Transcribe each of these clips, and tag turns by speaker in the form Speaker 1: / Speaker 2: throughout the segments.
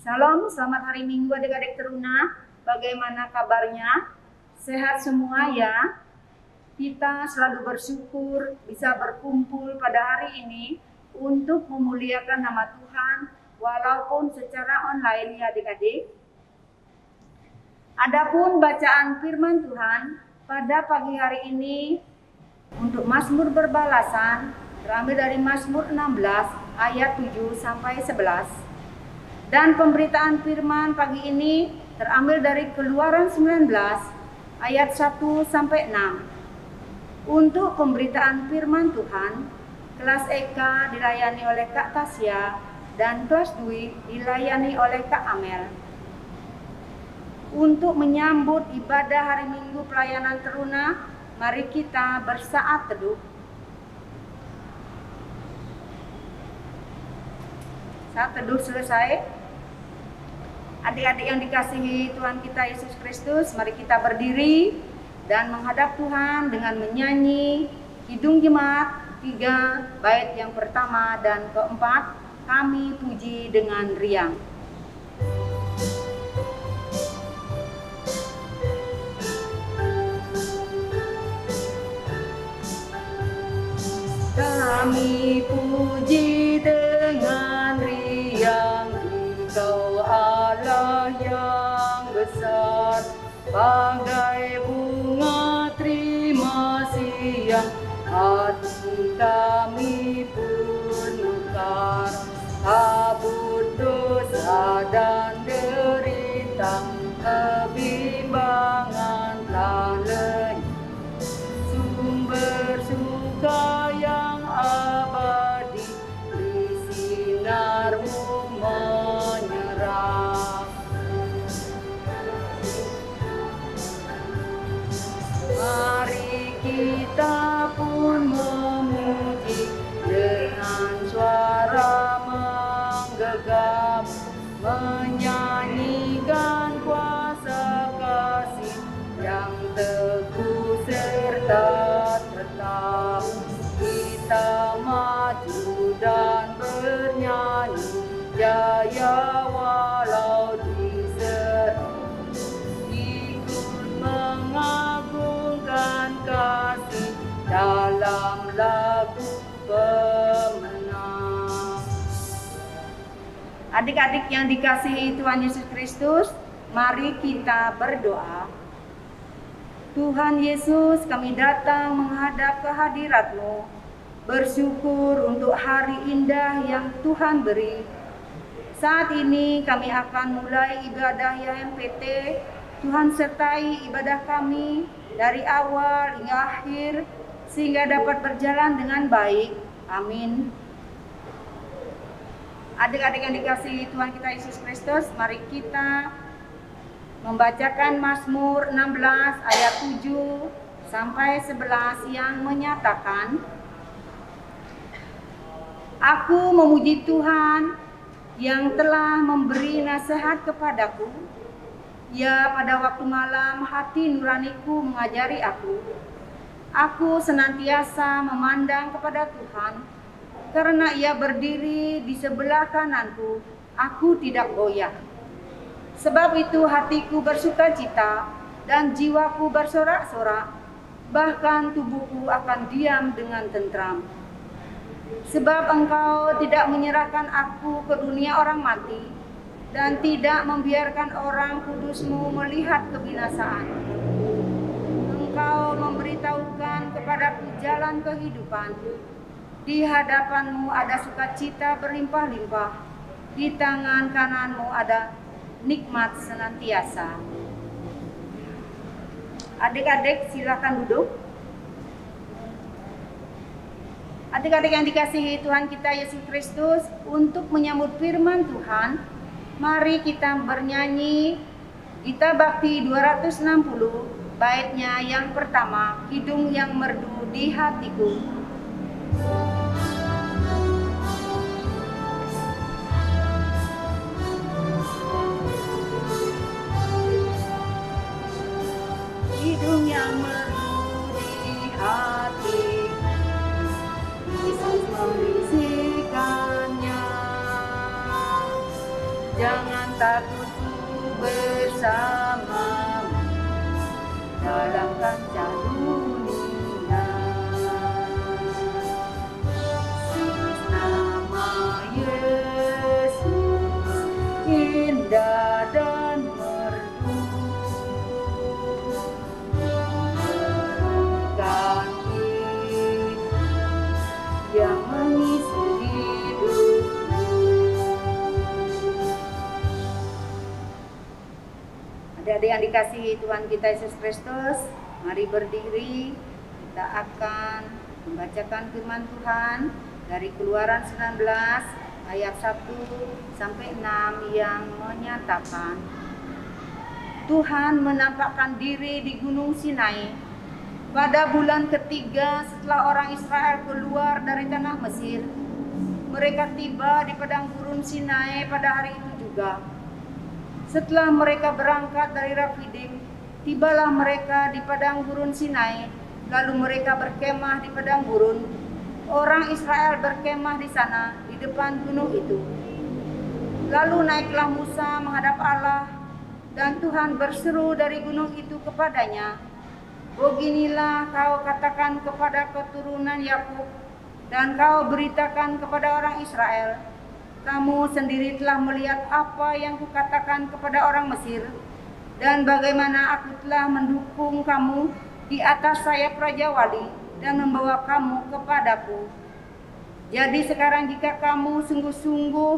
Speaker 1: Salam, selamat hari Minggu adik-adik teruna. Bagaimana kabarnya? Sehat semua ya? Kita selalu bersyukur bisa berkumpul pada hari ini untuk memuliakan nama Tuhan walaupun secara online ya adik-adik. Adapun bacaan firman Tuhan pada pagi hari ini untuk Mazmur berbalasan terambil dari Mazmur 16 ayat 7 sampai 11. Dan pemberitaan firman pagi ini terambil dari Keluaran 19 ayat 1 sampai 6. Untuk pemberitaan firman Tuhan, kelas Eka dilayani oleh Kak Tasya dan kelas Dwi dilayani oleh Kak Amel. Untuk menyambut ibadah hari Minggu pelayanan teruna, mari kita bersaat teduh. Saat teduh selesai, adik-adik yang dikasihi Tuhan kita Yesus Kristus, mari kita berdiri dan menghadap Tuhan dengan menyanyi Kidung Jemaat 3 bait yang pertama dan keempat, Kami Puji dengan Riang. Kami puji dengan riang Engkau Allah yang besar, bagai bunga terima siang, hati kami pun mekar. Kabut dosa dan derita, kebimbangan telah lenyap, sumber suka yang abadi di sinar-Mu menyerap. Mari kita pun memuji dengan suara menggegam, menyanyikan kuasa kasih yang teguh serta tetap. Kita maju dan bernyanyi jaya walau diserang, ikut mengagungkan kasih dalam lagu pemenang. Adik-adik yang dikasihi Tuhan Yesus Kristus, mari kita berdoa. Tuhan Yesus, kami datang menghadap kehadirat-Mu, bersyukur untuk hari indah yang Tuhan beri. Saat ini kami akan mulai ibadah YMPT. Tuhan sertai ibadah kami dari awal hingga akhir, sehingga dapat berjalan dengan baik. Amin. Adik-adik yang dikasihi Tuhan kita Yesus Kristus, mari kita membacakan Mazmur 16 ayat 7 sampai 11 yang menyatakan, Aku memuji Tuhan yang telah memberi nasihat kepadaku. Ya, pada waktu malam hati nuraniku mengajari aku. Aku senantiasa memandang kepada Tuhan, karena Ia berdiri di sebelah kananku, aku tidak goyah. Sebab itu hatiku bersukacita dan jiwaku bersorak-sorak, bahkan tubuhku akan diam dengan tentram. Sebab Engkau tidak menyerahkan aku ke dunia orang mati, dan tidak membiarkan orang kudus-Mu melihat kebinasaan. Engkau memberitahukan kepadaku jalan kehidupan. Di hadapan-Mu ada sukacita berlimpah-limpah, di tangan kanan-Mu ada nikmat senantiasa. Adik-adik silakan duduk. Adik-adik yang dikasihi Tuhan kita Yesus Kristus, untuk menyambut firman Tuhan, mari kita bernyanyi Gita Bakti 260, baitnya yang pertama, Kidung yang Merdu di Hatiku. Kidung yang merdu di hati, Yesus membisikkannya. Jangan takut, bersamamu dalam kancah dunia. Nama Yesus indah dan merdu, kaki yang mengisi hidupku. Adik-adik yang dikasihi Tuhan kita Yesus Kristus, mari berdiri. Kita akan membacakan firman Tuhan dari Keluaran 19 ayat 1 sampai 6 yang menyatakan, Tuhan menampakkan diri di Gunung Sinai pada bulan ketiga setelah orang Israel keluar dari tanah Mesir. Mereka tiba di padang gurun Sinai pada hari itu juga. Setelah mereka berangkat dari Rafidim, tibalah mereka di padang gurun Sinai. Lalu mereka berkemah di padang gurun. Orang Israel berkemah di sana, di depan gunung itu. Lalu naiklah Musa menghadap Allah, dan Tuhan berseru dari gunung itu kepadanya, beginilah kau katakan kepada keturunan Yakub, dan kau beritakan kepada orang Israel, kamu sendiri telah melihat apa yang kukatakan kepada orang Mesir, dan bagaimana aku telah mendukung kamu di atas sayap Raja Wali dan membawa kamu kepadaku. Jadi sekarang jika kamu sungguh-sungguh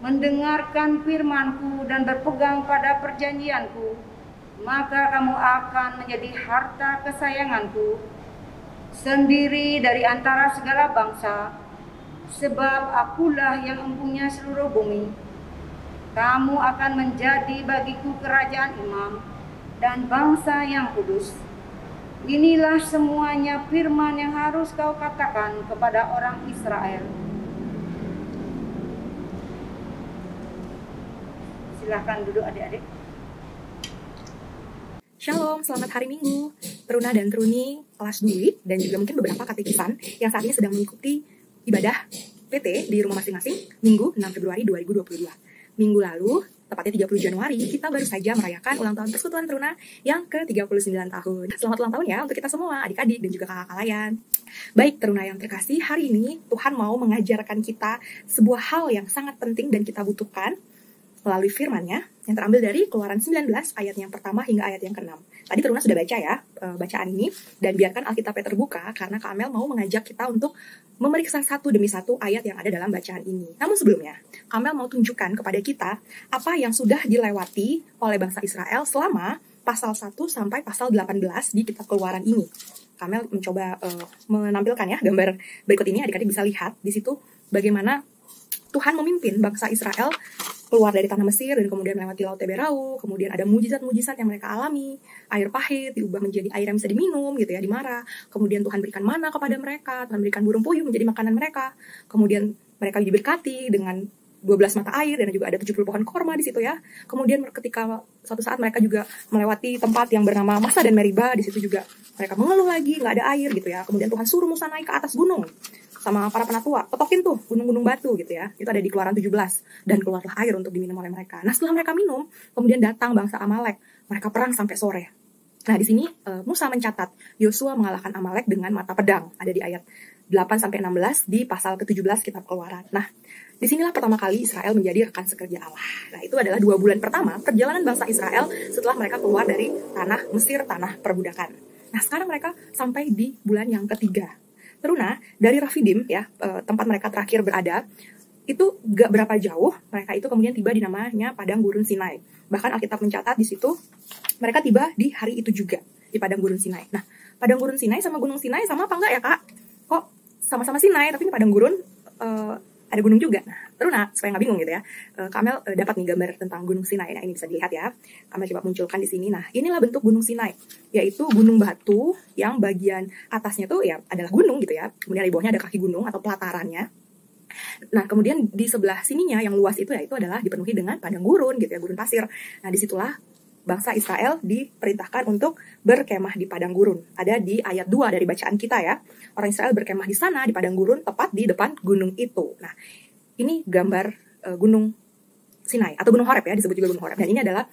Speaker 1: mendengarkan firman-Ku dan berpegang pada perjanjian-Ku, maka kamu akan menjadi harta kesayangan-Ku sendiri dari antara segala bangsa, sebab Akulah yang mempunyai seluruh bumi. Kamu akan menjadi bagiku kerajaan imam dan bangsa yang kudus. Inilah semuanya firman yang harus kau katakan kepada orang Israel. Silahkan duduk adik-adik.
Speaker 2: Shalom, selamat hari Minggu. Teruna dan Teruni kelas Dwi dan juga mungkin beberapa katekisan yang saat ini sedang mengikuti ibadah PT di rumah masing-masing Minggu 6 Februari 2022. Minggu lalu, tepatnya 30 Januari, kita baru saja merayakan ulang tahun Persekutuan Teruna yang ke-39 tahun. Selamat ulang tahun ya untuk kita semua, adik-adik dan juga kakak kalian. Baik Teruna yang terkasih, hari ini Tuhan mau mengajarkan kita sebuah hal yang sangat penting dan kita butuhkan melalui firman-Nya yang terambil dari Keluaran 19 ayat yang pertama hingga ayat yang ke-6. Tadi Teruna sudah baca ya bacaan ini, dan biarkan Alkitabnya terbuka karena Kak Amel mau mengajak kita untuk memeriksa satu demi satu ayat yang ada dalam bacaan ini. Namun sebelumnya, Kak Amel mau tunjukkan kepada kita apa yang sudah dilewati oleh bangsa Israel selama pasal 1 sampai pasal 18 di kitab Keluaran ini. Kak Amel mencoba menampilkan ya gambar berikut ini, adik-adik bisa lihat di situ bagaimana Tuhan memimpin bangsa Israel keluar dari tanah Mesir dan kemudian melewati Laut Teberau, kemudian ada mujizat-mujizat yang mereka alami, air pahit diubah menjadi air yang bisa diminum gitu ya, di Mara. Kemudian Tuhan berikan mana kepada mereka, Tuhan berikan burung puyuh menjadi makanan mereka. Kemudian mereka diberkati dengan 12 mata air dan juga ada 70 pohon korma di situ ya. Kemudian ketika suatu saat mereka juga melewati tempat yang bernama Masa dan Meriba, di situ juga mereka mengeluh lagi, nggak ada air gitu ya. Kemudian Tuhan suruh Musa naik ke atas gunung sama para penatua, petokin tuh gunung-gunung batu gitu ya. Itu ada di Keluaran 17, dan keluarlah air untuk diminum oleh mereka. Nah setelah mereka minum, kemudian datang bangsa Amalek. Mereka perang sampai sore. Nah di sini Musa mencatat Yosua mengalahkan Amalek dengan mata pedang. Ada di ayat 8-16 di pasal ke-17 kitab Keluaran. Nah disinilah pertama kali Israel menjadi rekan sekerja Allah. Nah itu adalah 2 bulan pertama perjalanan bangsa Israel setelah mereka keluar dari tanah Mesir, tanah perbudakan. Nah sekarang mereka sampai di bulan yang ketiga. Teruna dari Rafidim ya, tempat mereka terakhir berada, itu gak berapa jauh, mereka itu kemudian tiba di namanya Padang Gurun Sinai. Bahkan Alkitab mencatat di situ, mereka tiba di hari itu juga, di Padang Gurun Sinai. Nah, Padang Gurun Sinai sama Gunung Sinai sama apa enggak ya kak? Kok sama-sama Sinai, tapi ini Padang Gurun ada gunung juga. Nah, Teruna, supaya nggak bingung gitu ya, Kak Amel dapat nih gambar tentang Gunung Sinai. Nah, ini bisa dilihat ya. Kak Amel coba munculkan di sini. Nah, inilah bentuk Gunung Sinai, yaitu gunung batu yang bagian atasnya tuh ya adalah gunung gitu ya. Kemudian di bawahnya ada kaki gunung atau pelatarannya. Nah, kemudian di sebelah sininya yang luas itu ya itu adalah dipenuhi dengan padang gurun gitu ya, gurun pasir. Nah, disitulah bangsa Israel diperintahkan untuk berkemah di padang gurun. Ada di ayat 2 dari bacaan kita ya. Orang Israel berkemah di sana, di padang gurun, tepat di depan gunung itu. Nah, ini gambar gunung Sinai atau Gunung Horeb ya, disebut juga Gunung Horeb. Dan ini adalah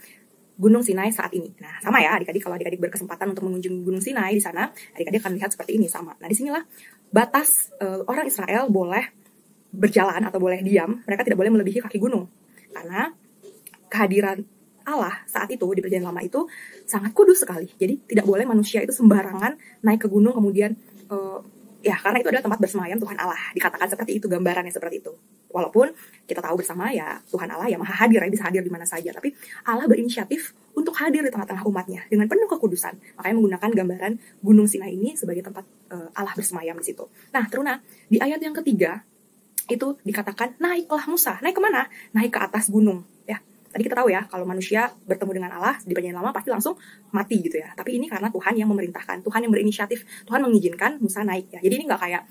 Speaker 2: Gunung Sinai saat ini. Nah, sama ya adik-adik, kalau adik-adik berkesempatan untuk mengunjungi Gunung Sinai di sana, adik-adik akan lihat seperti ini sama. Nah, disinilah batas orang Israel boleh berjalan atau boleh diam, mereka tidak boleh melebihi kaki gunung. Karena kehadiran Allah saat itu di perjanjian lama itu sangat kudus sekali. Jadi tidak boleh manusia itu sembarangan naik ke gunung kemudian ya karena itu adalah tempat bersemayam Tuhan Allah. Dikatakan seperti itu, gambarannya seperti itu. Walaupun kita tahu bersama ya Tuhan Allah yang maha hadir, ya bisa hadir di mana saja. Tapi Allah berinisiatif untuk hadir di tengah-tengah umatnya dengan penuh kekudusan. Makanya menggunakan gambaran Gunung Sinai ini sebagai tempat Allah bersemayam di situ. Nah, Teruna, di ayat yang ketiga itu dikatakan naiklah Musa. Naik kemana? Naik ke atas gunung. Ya, tadi kita tahu ya kalau manusia bertemu dengan Allah di perjanjian lama pasti langsung mati gitu ya. Tapi ini karena Tuhan yang memerintahkan, Tuhan yang berinisiatif, Tuhan mengizinkan Musa naik ya. Jadi ini nggak kayak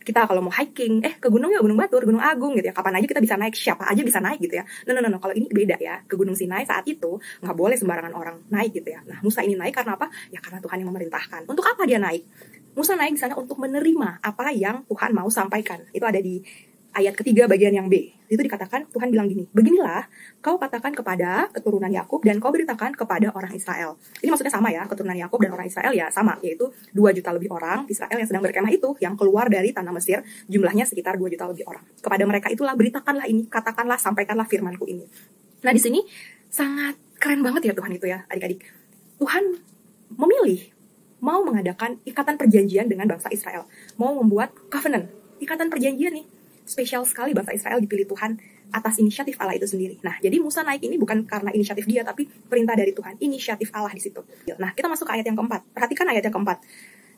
Speaker 2: kita kalau mau hiking, ke gunung ya, Gunung Batur, Gunung Agung gitu ya. Kapan aja kita bisa naik, siapa aja bisa naik gitu ya. No. Kalau ini beda ya. Ke Gunung Sinai saat itu nggak boleh sembarangan orang naik gitu ya. Nah, Musa ini naik karena apa? Ya karena Tuhan yang memerintahkan. Untuk apa dia naik? Musa naik di sana untuk menerima apa yang Tuhan mau sampaikan. Itu ada di ayat ketiga bagian yang B. Itu dikatakan Tuhan bilang gini, beginilah kau katakan kepada keturunan Yakub dan kau beritakan kepada orang Israel. Ini maksudnya sama ya, keturunan Yakub dan orang Israel ya sama, yaitu 2 juta lebih orang Israel yang sedang berkemah itu, yang keluar dari tanah Mesir, jumlahnya sekitar 2 juta lebih orang. Kepada mereka itulah beritakanlah ini, katakanlah, sampaikanlah firmanku ini. Nah, di sini sangat keren banget ya Tuhan itu ya, adik-adik. Tuhan memilih mau mengadakan ikatan perjanjian dengan bangsa Israel, mau membuat covenant, ikatan perjanjian nih. Spesial sekali bangsa Israel dipilih Tuhan atas inisiatif Allah itu sendiri. Nah, jadi Musa naik ini bukan karena inisiatif dia, tapi perintah dari Tuhan, inisiatif Allah di situ. Nah, kita masuk ke ayat yang keempat. Perhatikan ayat yang keempat.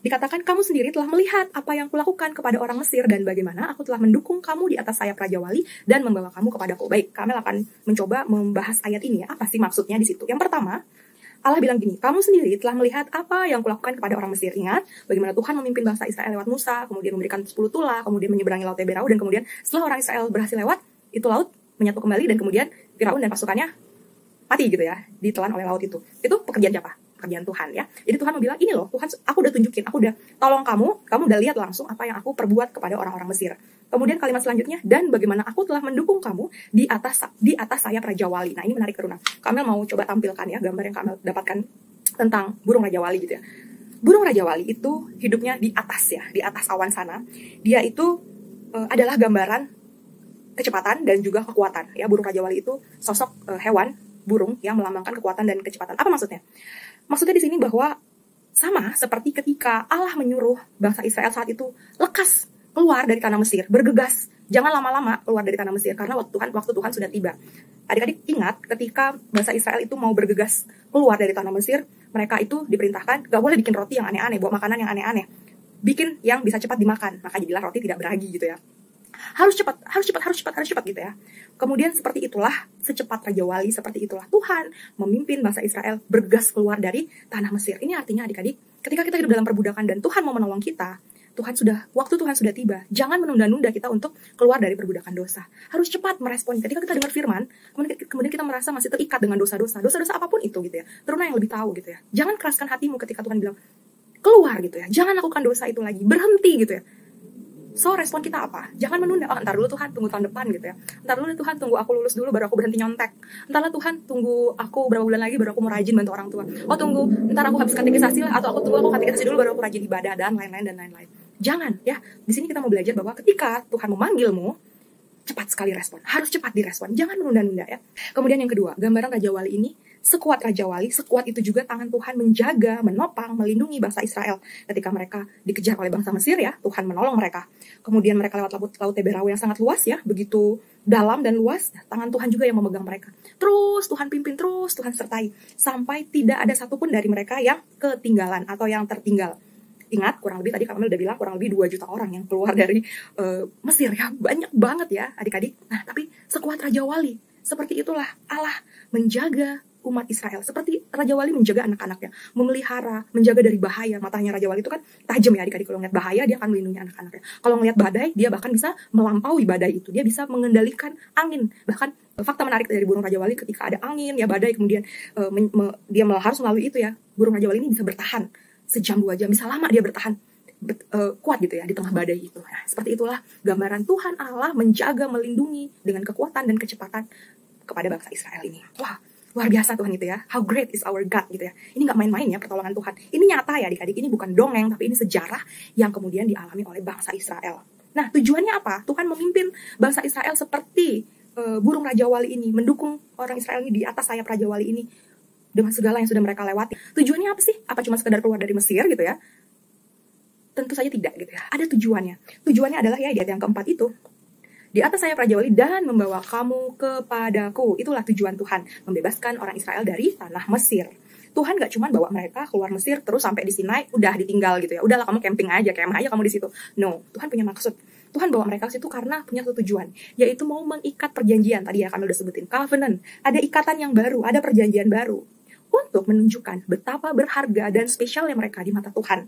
Speaker 2: Dikatakan, kamu sendiri telah melihat apa yang kulakukan kepada orang Mesir dan bagaimana aku telah mendukung kamu di atas sayap Raja Wali dan membawa kamu kepadaku. Baik, kami akan mencoba membahas ayat ini ya. Apa sih maksudnya di situ? Yang pertama, Allah bilang gini, kamu sendiri telah melihat apa yang kulakukan kepada orang Mesir. Ingat, bagaimana Tuhan memimpin bangsa Israel lewat Musa, kemudian memberikan 10 tulah, kemudian menyeberangi Laut Teberau, dan kemudian setelah orang Israel berhasil lewat, itu laut menyatu kembali, dan kemudian Firaun dan pasukannya mati gitu ya, ditelan oleh laut itu. Itu pekerjaan siapa? Pekerjaan Tuhan ya. Jadi Tuhan mau bilang, ini loh, Tuhan, aku udah tunjukin, aku udah tolong kamu udah lihat langsung apa yang aku perbuat kepada orang-orang Mesir. Kemudian kalimat selanjutnya, dan bagaimana aku telah mendukung kamu di atas sayap Raja Wali. Nah, ini menarik Teruna. Kamel mau coba tampilkan ya gambar yang Kamel dapatkan tentang burung Raja Wali gitu ya. Burung Raja Wali itu hidupnya di atas ya, di atas awan sana. Dia itu adalah gambaran kecepatan dan juga kekuatan ya. Burung Raja Wali itu sosok hewan burung yang melambangkan kekuatan dan kecepatan. Apa maksudnya? Maksudnya di sini bahwa sama seperti ketika Allah menyuruh bangsa Israel saat itu lekas keluar dari tanah Mesir, bergegas, jangan lama-lama keluar dari tanah Mesir karena waktu Tuhan sudah tiba. Adik-adik ingat ketika bangsa Israel itu mau bergegas keluar dari tanah Mesir, mereka itu diperintahkan gak boleh bikin roti yang aneh-aneh, bawa makanan yang aneh-aneh, bikin yang bisa cepat dimakan, maka jadilah roti tidak beragi gitu ya. Harus cepat gitu ya. Kemudian seperti itulah, secepat Raja Wali, seperti itulah Tuhan memimpin bangsa Israel bergegas keluar dari tanah Mesir. Ini artinya adik-adik, ketika kita hidup dalam perbudakan dan Tuhan mau menolong kita, waktu Tuhan sudah tiba. Jangan menunda-nunda kita untuk keluar dari perbudakan dosa. Harus cepat merespon. Ketika kita dengar firman, kemudian kita merasa masih terikat dengan dosa-dosa apapun itu gitu ya. Teruna yang lebih tahu gitu ya. Jangan keraskan hatimu ketika Tuhan bilang, keluar gitu ya. Jangan lakukan dosa itu lagi. Berhenti gitu ya. So, respon kita apa? Jangan menunda. Ntar dulu Tuhan, tunggu tahun depan gitu ya. Ntar dulu Tuhan, tunggu aku lulus dulu baru aku berhenti nyontek. Ntarlah Tuhan, tunggu aku berapa bulan lagi baru aku mau rajin bantu orang tua. Tunggu, ntar aku habis katekisasi lah, atau aku katekisasi dulu baru aku rajin ibadah dan lain-lain. Jangan ya. Di sini kita mau belajar bahwa ketika Tuhan memanggilmu, cepat sekali respon. Harus cepat direspon. Jangan menunda-nunda ya. Kemudian yang kedua, gambaran Raja Wali ini, sekuat Raja Wali, sekuat itu juga tangan Tuhan menjaga, menopang, melindungi bangsa Israel. Ketika mereka dikejar oleh bangsa Mesir ya, Tuhan menolong mereka. Kemudian mereka lewat Laut Teberau yang sangat luas ya, begitu dalam dan luas, tangan Tuhan juga yang memegang mereka. Terus Tuhan pimpin, terus Tuhan sertai, sampai tidak ada satupun dari mereka yang ketinggalan atau yang tertinggal. Ingat, kurang lebih tadi Kamil udah bilang, kurang lebih 2 juta orang yang keluar dari Mesir ya, banyak banget ya adik-adik. Nah, tapi sekuat Raja Wali, seperti itulah Allah menjaga umat Israel, seperti Raja Wali menjaga anak-anaknya, memelihara, menjaga dari bahaya. Matanya Raja Wali itu kan tajam ya adik-adik, kalau ngeliat bahaya dia akan melindungi anak-anaknya. Kalau ngeliat badai, dia bahkan bisa melampaui badai itu, dia bisa mengendalikan angin. Bahkan fakta menarik dari burung Raja Wali, ketika ada angin ya badai, kemudian dia harus melalui itu ya, burung Raja Wali ini bisa bertahan sejam 2 jam, bisa lama dia bertahan kuat gitu ya di tengah badai itu. Nah, seperti itulah gambaran Tuhan Allah menjaga, melindungi dengan kekuatan dan kecepatan kepada bangsa Israel ini. Wah, luar biasa Tuhan itu ya. How great is our God gitu ya. Ini nggak main-main ya pertolongan Tuhan. Ini nyata ya adik-adik. Ini bukan dongeng, tapi ini sejarah yang kemudian dialami oleh bangsa Israel. Nah, tujuannya apa? Tuhan memimpin bangsa Israel seperti burung Raja Wali ini, mendukung orang Israel ini di atas sayap Raja Wali ini dengan segala yang sudah mereka lewati. Tujuannya apa sih? Apa cuma sekedar keluar dari Mesir gitu ya? Tentu saja tidak gitu ya. Ada tujuannya. Tujuannya adalah ya di ayat yang keempat itu. Di atas sayap Raja Wali dan membawa kamu kepadaku. Itulah tujuan Tuhan, membebaskan orang Israel dari tanah Mesir. Tuhan gak cuma bawa mereka keluar Mesir terus sampai di Sinai udah ditinggal gitu ya. Udahlah kamu camping aja, kemah aja kamu di situ. No, Tuhan punya maksud. Tuhan bawa mereka ke situ karena punya satu tujuan, yaitu mau mengikat perjanjian. Tadi ya kami udah sebutin covenant. Ada ikatan yang baru, ada perjanjian baru untuk menunjukkan betapa berharga dan spesialnya mereka di mata Tuhan.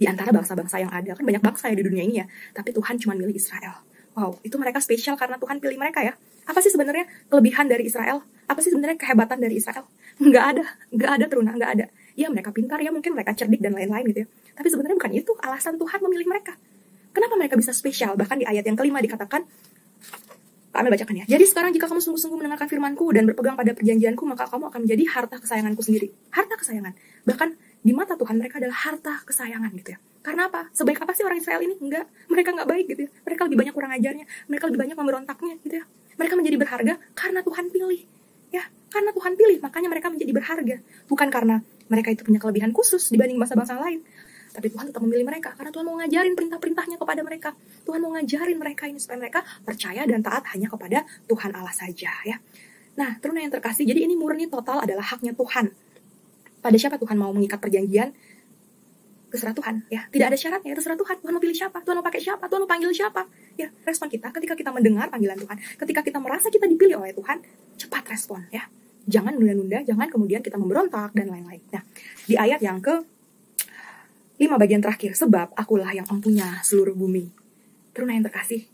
Speaker 2: Di antara bangsa-bangsa yang ada, kan banyak bangsa ya di dunia ini ya, tapi Tuhan cuma milih Israel. Wow, itu mereka spesial karena Tuhan pilih mereka ya. Apa sih sebenarnya kelebihan dari Israel? Apa sih sebenarnya kehebatan dari Israel? Nggak ada Teruna, nggak ada. Ya mereka pintar ya, mungkin mereka cerdik dan lain-lain gitu ya. Tapi sebenarnya bukan itu alasan Tuhan memilih mereka. Kenapa mereka bisa spesial? Bahkan di ayat yang kelima dikatakan, kami bacakan ya. Jadi sekarang jika kamu sungguh-sungguh mendengarkan firman-Ku dan berpegang pada perjanjianku, maka kamu akan menjadi harta kesayanganku sendiri. Harta kesayangan. Bahkan di mata Tuhan mereka adalah harta kesayangan gitu ya. Karena apa? Sebaik apa sih orang Israel ini? Enggak. Mereka nggak baik gitu ya. Mereka lebih banyak kurang ajarnya. Mereka lebih banyak memberontaknya gitu ya. Mereka menjadi berharga karena Tuhan pilih. Ya, karena Tuhan pilih, makanya mereka menjadi berharga. Bukan karena mereka itu punya kelebihan khusus dibanding bangsa-bangsa lain. Tapi Tuhan tetap memilih mereka karena Tuhan mau ngajarin perintah-perintahnya kepada mereka. Tuhan mau ngajarin mereka ini supaya mereka percaya dan taat hanya kepada Tuhan Allah saja ya. Nah, Teruna yang terkasih, jadi ini murni total adalah haknya Tuhan. Pada siapa Tuhan mau mengikat perjanjian? Terserah Tuhan ya. Tidak ada syaratnya, terserah Tuhan. Tuhan mau pilih siapa? Tuhan mau pakai siapa? Tuhan mau panggil siapa? Ya, respon kita ketika kita mendengar panggilan Tuhan, ketika kita merasa kita dipilih oleh Tuhan, cepat respon ya. Jangan nunda-nunda, jangan kemudian kita memberontak dan lain-lain. Nah, di ayat yang ke 5 bagian terakhir, sebab akulah yang empunya seluruh bumi. Teruna yang terkasih,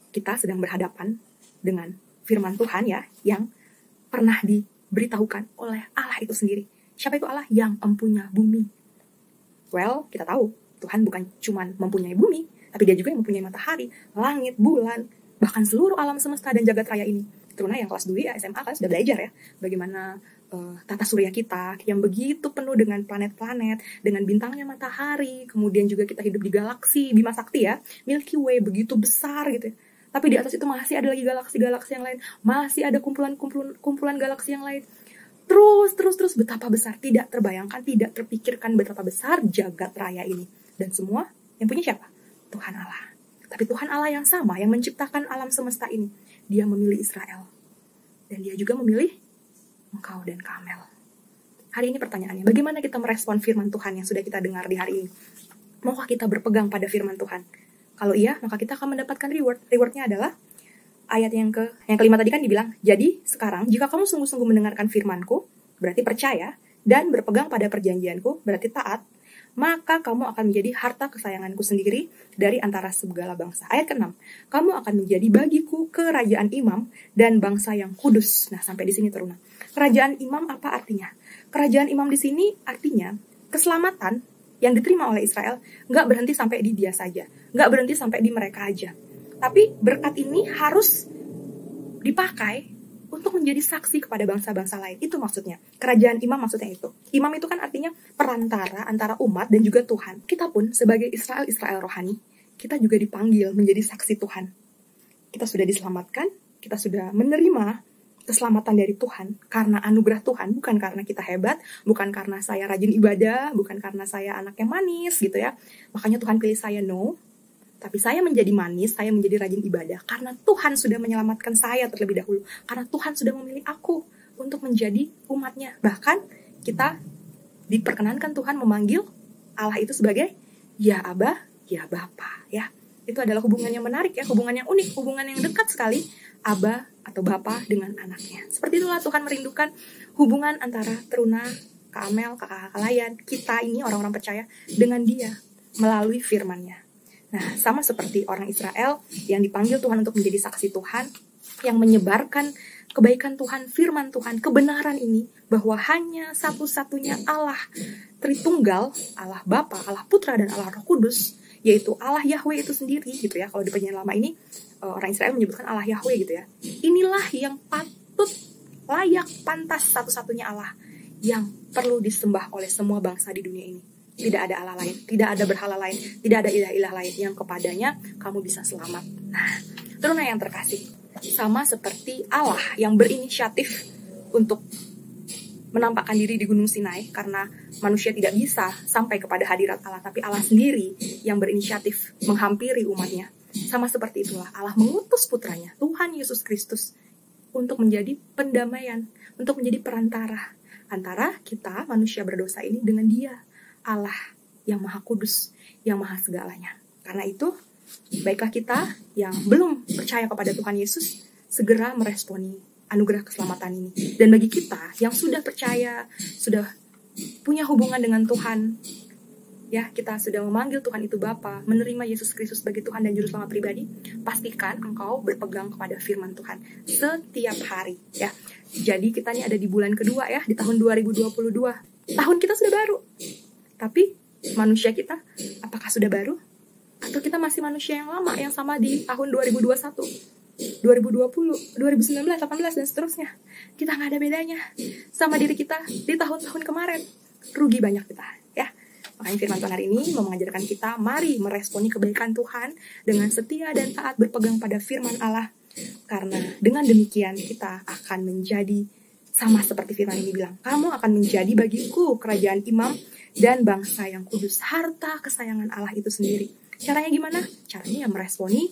Speaker 2: kita sedang berhadapan dengan firman Tuhan ya, yang pernah diberitahukan oleh Allah itu sendiri. Siapa itu Allah? Yang empunya bumi. Well, kita tahu Tuhan bukan cuma mempunyai bumi, tapi dia juga yang mempunyai matahari, langit, bulan, bahkan seluruh alam semesta dan jagat raya ini. Teruna yang kelas 2 ya, SMA kalian sudah belajar ya, bagaimana tata surya kita yang begitu penuh dengan planet-planet, dengan bintangnya matahari, kemudian juga kita hidup di galaksi Bima Sakti ya, Milky Way begitu besar gitu ya. Tapi di atas itu masih ada lagi galaksi-galaksi yang lain, masih ada kumpulan galaksi yang lain. Terus betapa besar, tidak terbayangkan, tidak terpikirkan betapa besar jagat raya ini. Dan semua yang punya siapa? Tuhan Allah. Tapi Tuhan Allah yang sama yang menciptakan alam semesta ini, dia memilih Israel. Dan dia juga memilih engkau dan Kamel. Hari ini pertanyaannya, bagaimana kita merespon firman Tuhan yang sudah kita dengar di hari ini? Maukah kita berpegang pada firman Tuhan? Kalau iya, maka kita akan mendapatkan reward. Rewardnya adalah ayat yang kelima tadi kan dibilang, jadi sekarang jika kamu sungguh-sungguh mendengarkan firman-Ku, berarti percaya, dan berpegang pada perjanjian-Ku, berarti taat, maka kamu akan menjadi harta kesayangan-Ku sendiri dari antara segala bangsa. Ayat ke-6, kamu akan menjadi bagiku kerajaan imam dan bangsa yang kudus. Nah, sampai di sini Teruna. Kerajaan imam apa artinya? Kerajaan imam di sini artinya keselamatan yang diterima oleh Israel nggak berhenti sampai di dia saja, nggak berhenti sampai di mereka aja. Tapi berkat ini harus dipakai untuk menjadi saksi kepada bangsa-bangsa lain. Itu maksudnya. Kerajaan imam maksudnya itu. Imam itu kan artinya perantara antara umat dan juga Tuhan. Kita pun sebagai Israel rohani, kita juga dipanggil menjadi saksi Tuhan. Kita sudah diselamatkan, kita sudah menerima keselamatan dari Tuhan karena anugerah Tuhan, bukan karena kita hebat, bukan karena saya rajin ibadah, bukan karena saya anak yang manis gitu ya. Makanya Tuhan pilih saya, no. Tapi saya menjadi manis, saya menjadi rajin ibadah karena Tuhan sudah menyelamatkan saya terlebih dahulu. Karena Tuhan sudah memilih aku untuk menjadi umatnya. Bahkan kita diperkenankan Tuhan memanggil Allah itu sebagai ya Abah, ya Bapa. Ya, itu adalah hubungan yang menarik ya, hubungan yang unik, hubungan yang dekat sekali Abah atau Bapa dengan anaknya. Seperti itulah Tuhan merindukan hubungan antara Teruna, Kak Amel, kakak Layan, kita ini orang-orang percaya dengan Dia melalui firman-Nya. Nah, sama seperti orang Israel yang dipanggil Tuhan untuk menjadi saksi Tuhan, yang menyebarkan kebaikan Tuhan, firman Tuhan, kebenaran ini, bahwa hanya satu-satunya Allah Tritunggal, Allah Bapa, Allah Putra, dan Allah Roh Kudus, yaitu Allah Yahweh itu sendiri, gitu ya. Kalau di perjanjian lama ini, orang Israel menyebutkan Allah Yahweh, gitu ya. Inilah yang patut, layak, pantas, satu-satunya Allah yang perlu disembah oleh semua bangsa di dunia ini. Tidak ada Allah lain, tidak ada berhala lain, tidak ada ilah-ilah lain yang kepadanya kamu bisa selamat. Nah, teruna yang terkasih, sama seperti Allah yang berinisiatif untuk menampakkan diri di Gunung Sinai karena manusia tidak bisa sampai kepada hadirat Allah, tapi Allah sendiri yang berinisiatif menghampiri umatnya. Sama seperti itulah Allah mengutus putranya, Tuhan Yesus Kristus, untuk menjadi pendamaian, untuk menjadi perantara antara kita manusia berdosa ini dengan Dia, Allah yang Maha Kudus, yang Maha segalanya. Karena itu, baiklah kita yang belum percaya kepada Tuhan Yesus segera meresponi anugerah keselamatan ini. Dan bagi kita yang sudah percaya, sudah punya hubungan dengan Tuhan, ya, kita sudah memanggil Tuhan itu Bapa, menerima Yesus Kristus sebagai Tuhan dan Juru Selamat pribadi, pastikan engkau berpegang kepada firman Tuhan setiap hari, ya. Jadi kita ini ada di bulan kedua, ya, di tahun 2022. Tahun kita sudah baru. Tapi manusia kita apakah sudah baru? Atau kita masih manusia yang lama, yang sama di tahun 2021, 2020, 2019, 18, dan seterusnya? Kita nggak ada bedanya sama diri kita di tahun-tahun kemarin. Rugi banyak kita, ya. Makanya firman Tuhan hari ini mau mengajarkan kita, mari meresponi kebaikan Tuhan dengan setia dan taat berpegang pada firman Allah. Karena dengan demikian kita akan menjadi sama seperti firman ini bilang, kamu akan menjadi bagiku kerajaan imam dan bangsa yang kudus, harta kesayangan Allah itu sendiri. Caranya gimana? Caranya yang meresponi,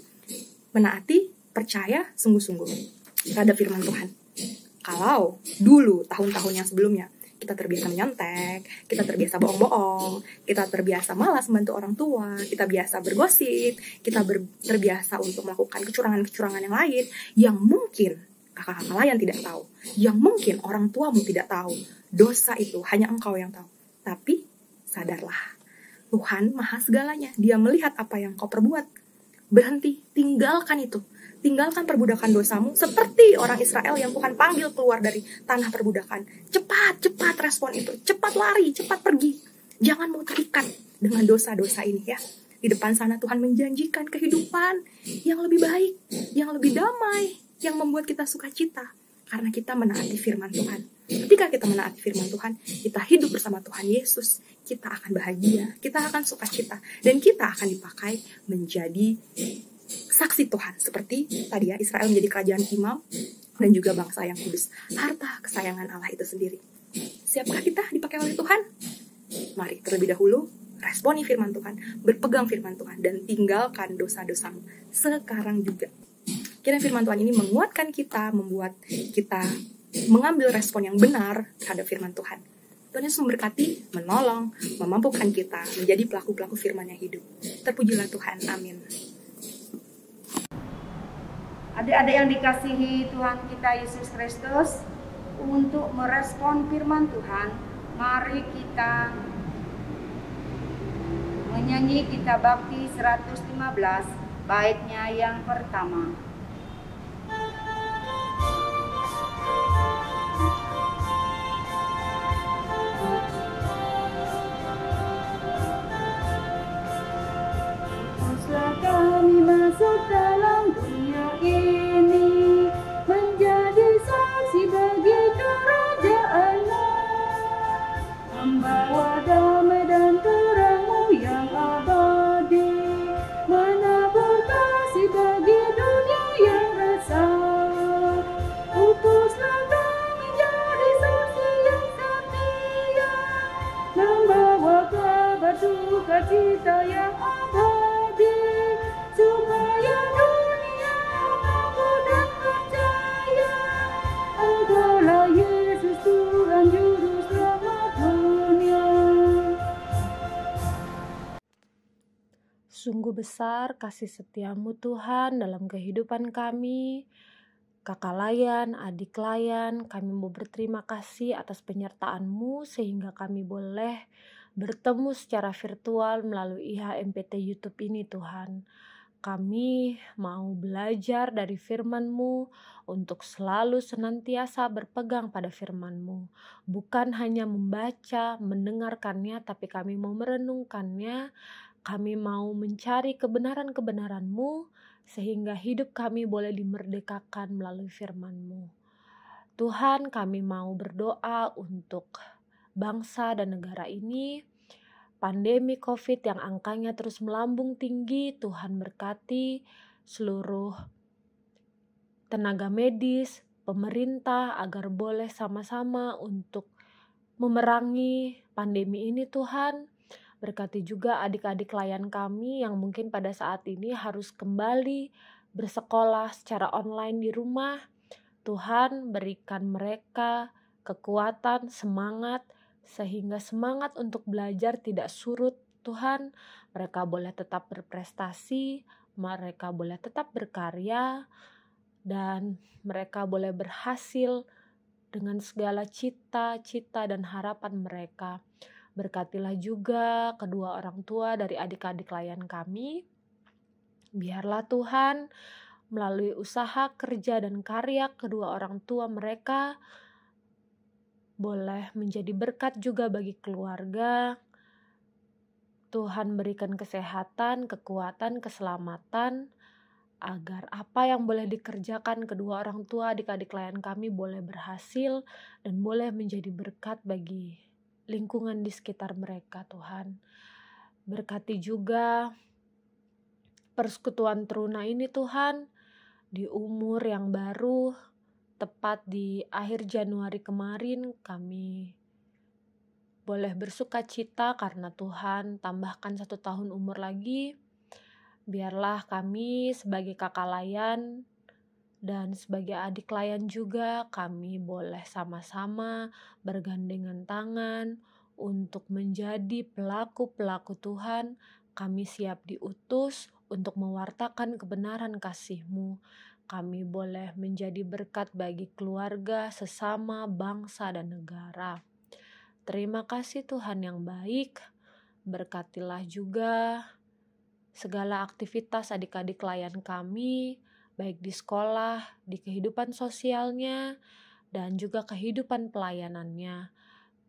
Speaker 2: menaati, percaya sungguh-sungguh terhadap firman Tuhan. Kalau dulu tahun-tahun yang sebelumnya kita terbiasa menyontek, kita terbiasa bohong-bohong, kita terbiasa malas membantu orang tua, kita biasa bergosip, kita terbiasa untuk melakukan kecurangan-kecurangan yang lain, yang mungkin kakak-kakak lain tidak tahu, yang mungkin orang tuamu tidak tahu. Dosa itu hanya engkau yang tahu. Tapi sadarlah, Tuhan Maha segalanya. Dia melihat apa yang kau perbuat. Berhenti, tinggalkan itu. Tinggalkan perbudakan dosamu seperti orang Israel yang Tuhan panggil keluar dari tanah perbudakan. Cepat respon itu. Cepat lari, cepat pergi. Jangan mau terikat dengan dosa-dosa ini, ya. Di depan sana Tuhan menjanjikan kehidupan yang lebih baik, yang lebih damai, yang membuat kita sukacita karena kita menaati firman Tuhan. Ketika kita menaati firman Tuhan, kita hidup bersama Tuhan Yesus, kita akan bahagia, kita akan sukacita, dan kita akan dipakai menjadi saksi Tuhan, seperti tadi, ya, Israel menjadi kerajaan imam dan juga bangsa yang kudus, harta kesayangan Allah itu sendiri. Siapkah kita dipakai oleh Tuhan? Mari terlebih dahulu responi firman Tuhan, berpegang firman Tuhan, dan tinggalkan dosa-dosamu sekarang juga. Kiranya firman Tuhan ini menguatkan kita, membuat kita mengambil respon yang benar terhadap firman Tuhan. Tuhan Yesus memberkati, menolong, memampukan kita menjadi pelaku-pelaku firman yang hidup. Terpujilah Tuhan, amin.
Speaker 1: Adik-adik yang dikasihi Tuhan kita Yesus Kristus, untuk merespon firman Tuhan, mari kita menyanyi Kitab Bakti 115, baitnya yang pertama. Teruslah kami masuk dalam dunia ini, menjadi saksi bagi kerajaan-Mu, membawa damai dan terang-Mu yang abadi, menabur kasih bagi dunia yang resah. Utuslah kami jadi saksi yang setia, membawa kabar sukacita yang abadi, supaya dunia mampu dan percaya Engkaulah Yesus Tuhan Juru Selamat dunia.
Speaker 3: Sungguh besar kasih setiamu Tuhan dalam kehidupan kami. Kakak Layan, adik Layan, kami mau berterima kasih atas penyertaan-Mu sehingga kami boleh bertemu secara virtual melalui IHMPT YouTube ini Tuhan. Kami mau belajar dari firman-Mu untuk selalu senantiasa berpegang pada firman-Mu. Bukan hanya membaca, mendengarkannya, tapi kami mau merenungkannya. Kami mau mencari kebenaran-kebenaran-Mu sehingga hidup kami boleh dimerdekakan melalui firman-Mu. Tuhan, kami mau berdoa untuk bangsa dan negara ini. Pandemi COVID yang angkanya terus melambung tinggi, Tuhan berkati seluruh tenaga medis, pemerintah agar boleh sama-sama untuk memerangi pandemi ini Tuhan. Berkati juga adik-adik klien kami yang mungkin pada saat ini harus kembali bersekolah secara online di rumah. Tuhan berikan mereka kekuatan, semangat, sehingga semangat untuk belajar tidak surut. Tuhan, mereka boleh tetap berprestasi, mereka boleh tetap berkarya, dan mereka boleh berhasil dengan segala cita-cita dan harapan mereka. Berkatilah juga kedua orang tua dari adik-adik klien kami. Biarlah Tuhan melalui usaha, kerja, dan karya kedua orang tua mereka boleh menjadi berkat juga bagi keluarga. Tuhan berikan kesehatan, kekuatan, keselamatan, agar apa yang boleh dikerjakan kedua orang tua adik-adik klien kami boleh berhasil dan boleh menjadi berkat bagi lingkungan di sekitar mereka Tuhan. Berkati juga persekutuan teruna ini Tuhan, di umur yang baru, tepat di akhir Januari kemarin kami boleh bersuka cita karena Tuhan tambahkan 1 tahun umur lagi. Biarlah kami sebagai kakak layan dan sebagai adik layan juga kami boleh sama-sama bergandengan tangan untuk menjadi pelaku-pelaku Tuhan. Kami siap diutus untuk mewartakan kebenaran kasih-Mu. Kami boleh menjadi berkat bagi keluarga, sesama, bangsa, dan negara. Terima kasih Tuhan yang baik. Berkatilah juga segala aktivitas adik-adik klien kami, baik di sekolah, di kehidupan sosialnya, dan juga kehidupan pelayanannya.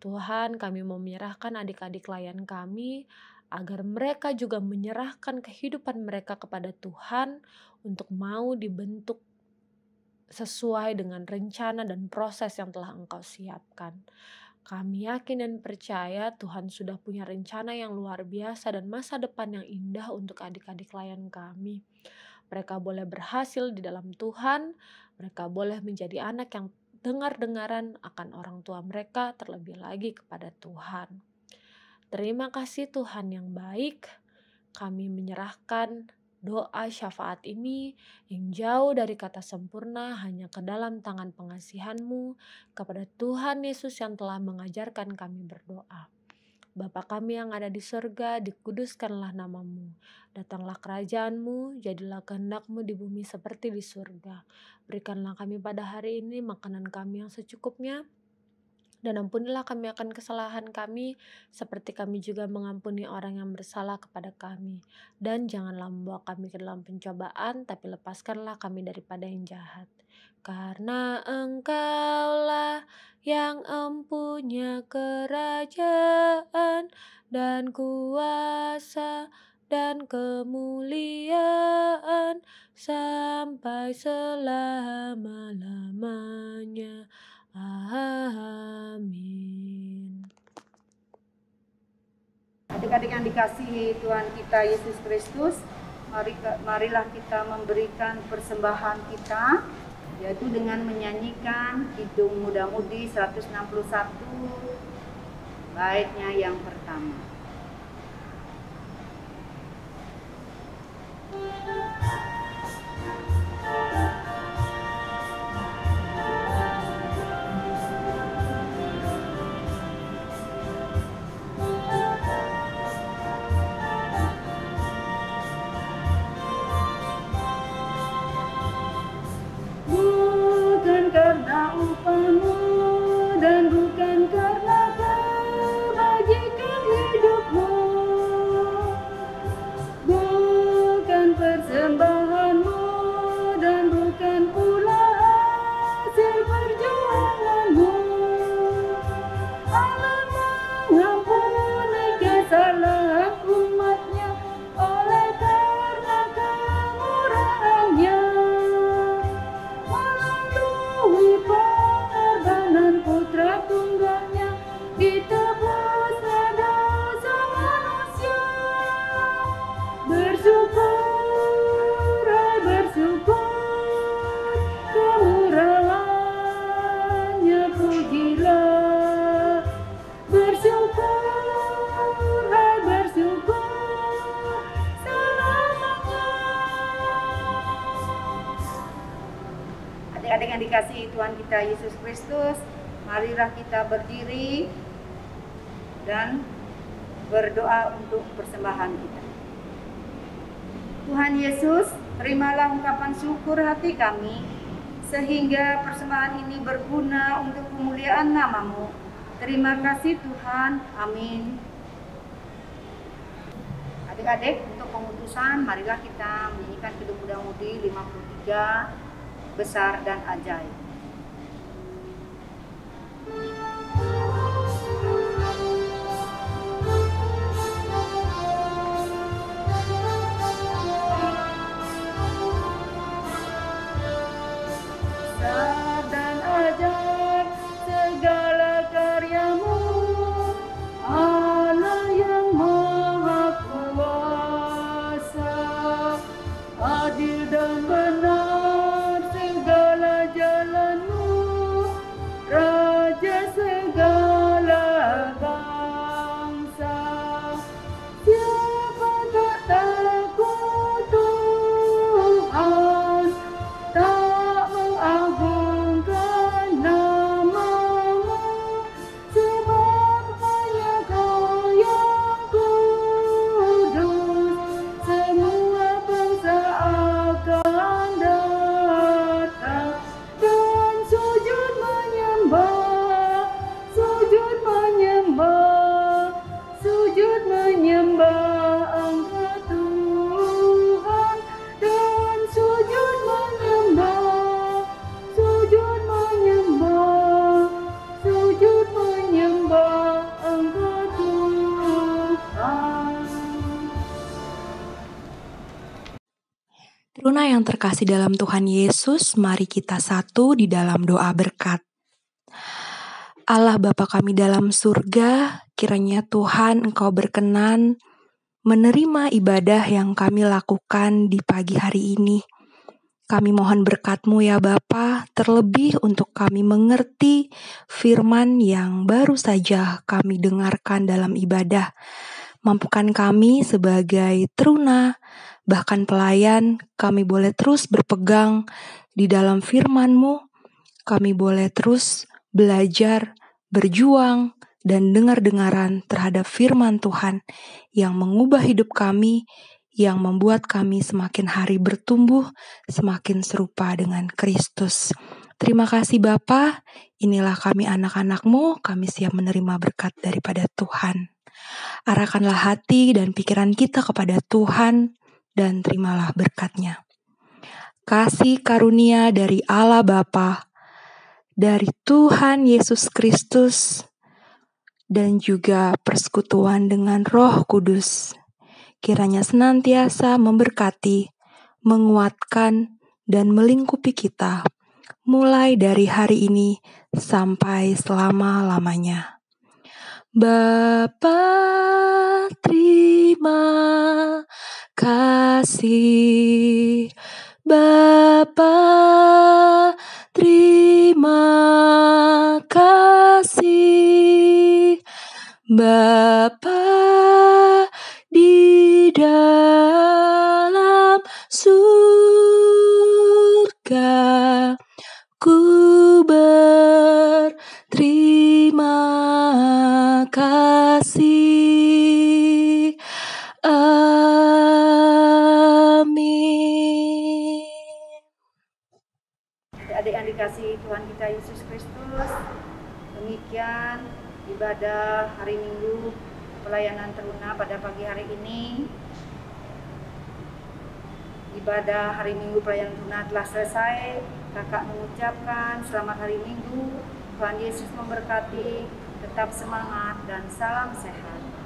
Speaker 3: Tuhan, kami mau menyerahkan adik-adik klien kami, agar mereka juga menyerahkan kehidupan mereka kepada Tuhan untuk mau dibentuk sesuai dengan rencana dan proses yang telah Engkau siapkan. Kami yakin dan percaya Tuhan sudah punya rencana yang luar biasa dan masa depan yang indah untuk adik-adik klien kami. Mereka boleh berhasil di dalam Tuhan, mereka boleh menjadi anak yang dengar-dengaran akan orang tua mereka, terlebih lagi kepada Tuhan. Terima kasih Tuhan yang baik. Kami menyerahkan doa syafaat ini yang jauh dari kata sempurna hanya ke dalam tangan pengasihan-Mu kepada Tuhan Yesus yang telah mengajarkan kami berdoa. Bapa kami yang ada di surga, dikuduskanlah nama-Mu. Datanglah kerajaan-Mu, jadilah kehendak-Mu di bumi seperti di surga. Berikanlah kami pada hari ini makanan kami yang secukupnya. Dan ampunilah kami akan kesalahan kami, seperti kami juga mengampuni orang yang bersalah kepada kami. Dan janganlah membawa kami ke dalam pencobaan, tapi lepaskanlah kami daripada yang jahat. Karena Engkaulah yang empunya kerajaan dan kuasa dan kemuliaan sampai selama-lamanya. Amin.
Speaker 1: Adik-adik yang dikasihi Tuhan kita Yesus Kristus, marilah kita memberikan persembahan kita, yaitu dengan menyanyikan Kidung Muda-Mudi 161, baitnya yang pertama. Karena upahmu dan bukan karena kebajikan hidup. Tuhan kita Yesus Kristus, marilah kita berdiri dan berdoa untuk persembahan kita. Tuhan Yesus, terimalah ungkapan syukur hati kami, sehingga persembahan ini berguna untuk kemuliaan nama-Mu. Terima kasih Tuhan, amin. Adik-adik, untuk pengutusan, marilah kita menyanyikan Kidung Muda-Mudi 53, Besar dan Ajaib. Besar dan ajaib segala karya-Mu, Allah yang Maha Kuasa, adil dan benar segala jalan-Mu, Raja segala bangsa. Siapa tak takut Tuhan, tak mengagungkan nama-Mu, sebab hanya Kau yang kudus, semua bangsa akan datang dan sujud menyembah, sujud menyembah, sujud menyembah Engkau Tuhan, dan sujud menyembah, sujud menyembah, sujud menyembah Engkau Tuhan.
Speaker 2: Teruna yang terkasih dalam Tuhan Yesus, mari kita satu di dalam doa berkat. Allah Bapa kami dalam surga, kiranya Tuhan Engkau berkenan menerima ibadah yang kami lakukan di pagi hari ini. Kami mohon berkat-Mu ya Bapa, terlebih untuk kami mengerti firman yang baru saja kami dengarkan dalam ibadah. Mampukan kami sebagai teruna, bahkan pelayan, kami boleh terus berpegang di dalam firman-Mu. Kami boleh terus belajar, berjuang, dan dengar-dengaran terhadap firman Tuhan yang mengubah hidup kami, yang membuat kami semakin hari bertumbuh, semakin serupa dengan Kristus. Terima kasih Bapa, inilah kami anak-anak-Mu, kami siap menerima berkat daripada Tuhan. Arahkanlah hati dan pikiran kita kepada Tuhan, dan terimalah berkat-Nya. Kasih karunia dari Allah Bapa, dari Tuhan Yesus Kristus, dan juga persekutuan dengan Roh Kudus, kiranya senantiasa memberkati, menguatkan, dan melingkupi kita, mulai dari hari ini sampai selama-lamanya. Bapa, terima kasih. Bapa, terima kasih. Bapa di dalam surga, ku berterima kasih. Amin.
Speaker 1: Adik-adik yang dikasihi Tuhan kita Yesus Kristus, demikian ibadah hari Minggu pelayanan teruna pada pagi hari ini. Ibadah hari Minggu pelayanan teruna telah selesai. Kakak mengucapkan selamat hari Minggu. Tuhan Yesus memberkati. Tetap semangat dan salam sehat.